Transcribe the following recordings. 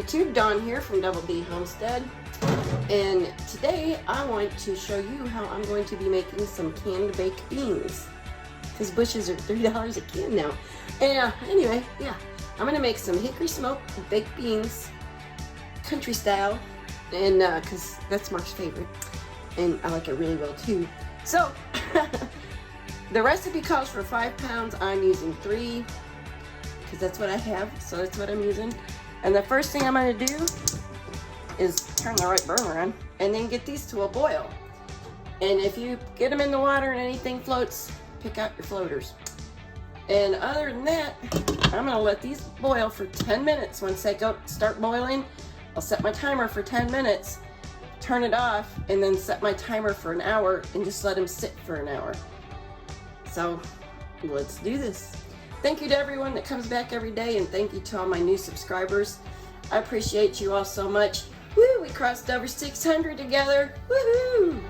YouTube, Dawn here from DoubleDHomestead, and today I want to show you how I'm going to be making some canned baked beans, because bushes are $3 a can now. And anyway, yeah, I'm going to make some hickory smoked baked beans, country style, and because that's Mark's favorite, and I like it really well too. So, the recipe calls for 5 pounds, I'm using 3, because that's what I have, so that's what I'm using. And the first thing I'm going to do is turn the right burner on and then get these to a boil. And if you get them in the water and anything floats, pick out your floaters. And other than that, I'm going to let these boil for 10 minutes. Once they start boiling, I'll set my timer for 10 minutes, turn it off, and then set my timer for an hour and just let them sit for an hour. So let's do this. Thank you to everyone that comes back every day, and thank you to all my new subscribers. I appreciate you all so much. Woo, we crossed over 600 together. Woohoo!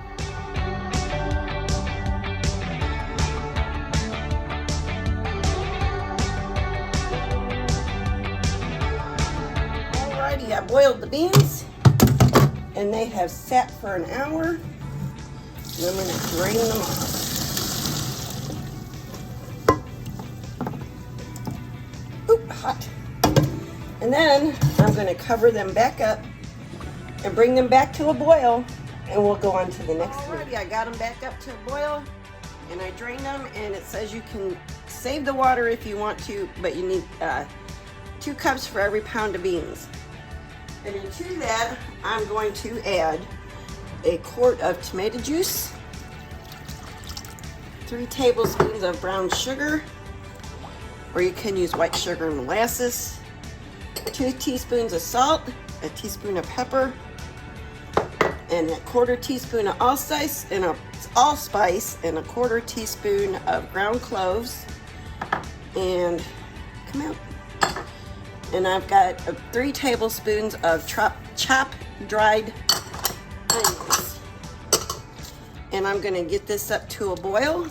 Alrighty, I boiled the beans, and they have sat for an hour, and I'm going to drain them off. Hot. And then I'm going to cover them back up and bring them back to a boil, and we'll go on to the next one. Alrighty, I got them back up to a boil, and I drained them, and it says you can save the water if you want to, but you need 2 cups for every pound of beans. And into that, I'm going to add a quart of tomato juice, 3 tablespoons of brown sugar, or you can use white sugar and molasses, 2 teaspoons of salt, a teaspoon of pepper, and a 1/4 teaspoon of allspice, and a 1/4 teaspoon of ground cloves, and come out. And I've got 3 tablespoons of chopped dried onions. And I'm gonna get this up to a boil.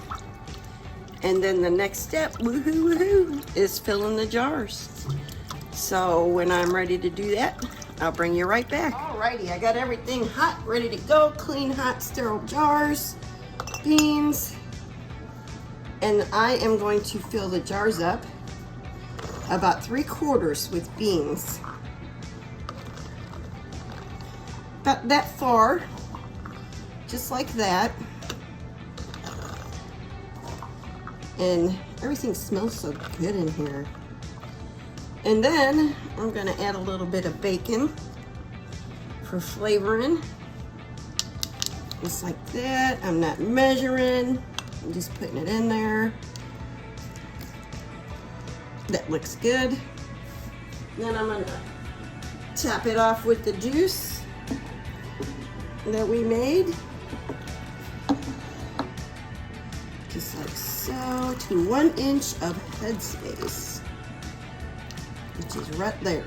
And then the next step, woohoo, woohoo, is filling the jars. So when I'm ready to do that, I'll bring you right back. Alrighty, I got everything hot, ready to go. Clean, hot, sterile jars, beans. And I am going to fill the jars up about 3/4 with beans. About that far, just like that. And everything smells so good in here. And then I'm gonna add a little bit of bacon for flavoring. Just like that. I'm not measuring, I'm just putting it in there. That looks good. Then I'm gonna top it off with the juice that we made. Just like so, to 1 inch of headspace, which is right there.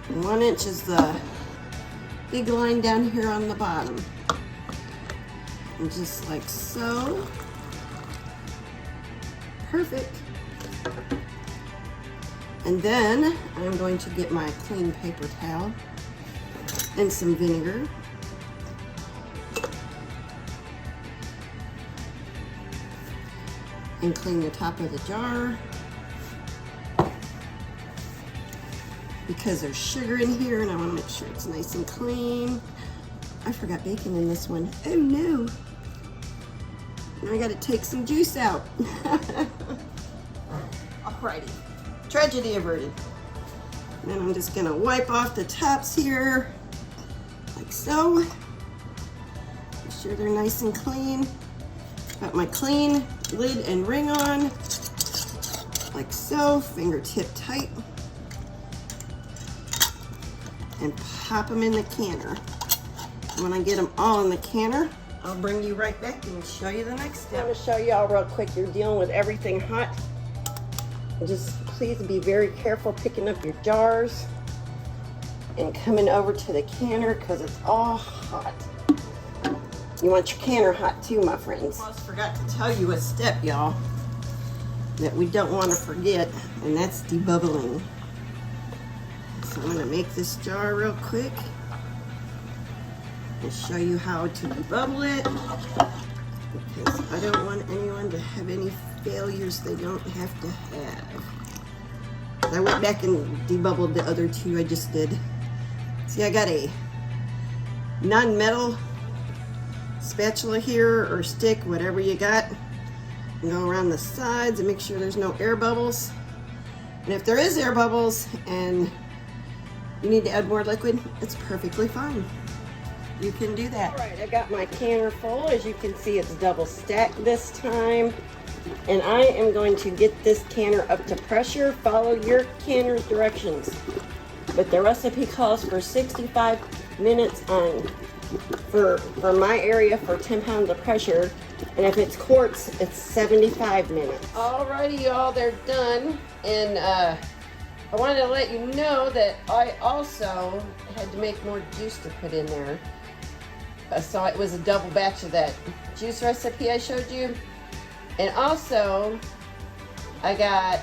And 1 inch is the big line down here on the bottom. And just like so. Perfect. And then I'm going to get my clean paper towel and some vinegar. And clean the top of the jar, because there's sugar in here and I want to make sure it's nice and clean. I forgot bacon in this one. Oh no. Now I got to take some juice out. Alrighty, tragedy averted. And then I'm just going to wipe off the tops here, like so. Make sure they're nice and clean. Got my clean lid and ring on, like so, fingertip tight, and pop them in the canner. When I get them all in the canner, I'll bring you right back and show you the next step. I'm going to show you all real quick. You're dealing with everything hot. Just please be very careful picking up your jars and coming over to the canner, because it's all hot. You want your canner hot too, my friends. I almost forgot to tell you a step, y'all, that we don't want to forget, and that's debubbling. So I'm going to make this jar real quick and show you how to debubble it, because I don't want anyone to have any failures they don't have to have. I went back and debubbled the other two I just did. See, I got a non-metal spatula here, or stick, whatever you got. And go around the sides and make sure there's no air bubbles. And if there is air bubbles and you need to add more liquid, it's perfectly fine. You can do that. All right, I got my canner full. As you can see, it's double stacked this time. And I am going to get this canner up to pressure. Follow your canner's directions. But the recipe calls for 65 minutes on for my area for 10 pounds of pressure. And if it's quarts, it's 75 minutes. Alrighty, y'all, they're done. And I wanted to let you know that I also had to make more juice to put in there. So it was a double batch of that juice recipe I showed you. And also, I got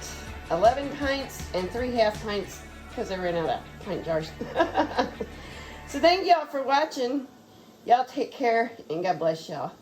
11 pints and 3 half pints because I ran out of pint jars. So thank y'all for watching. Y'all take care and God bless y'all.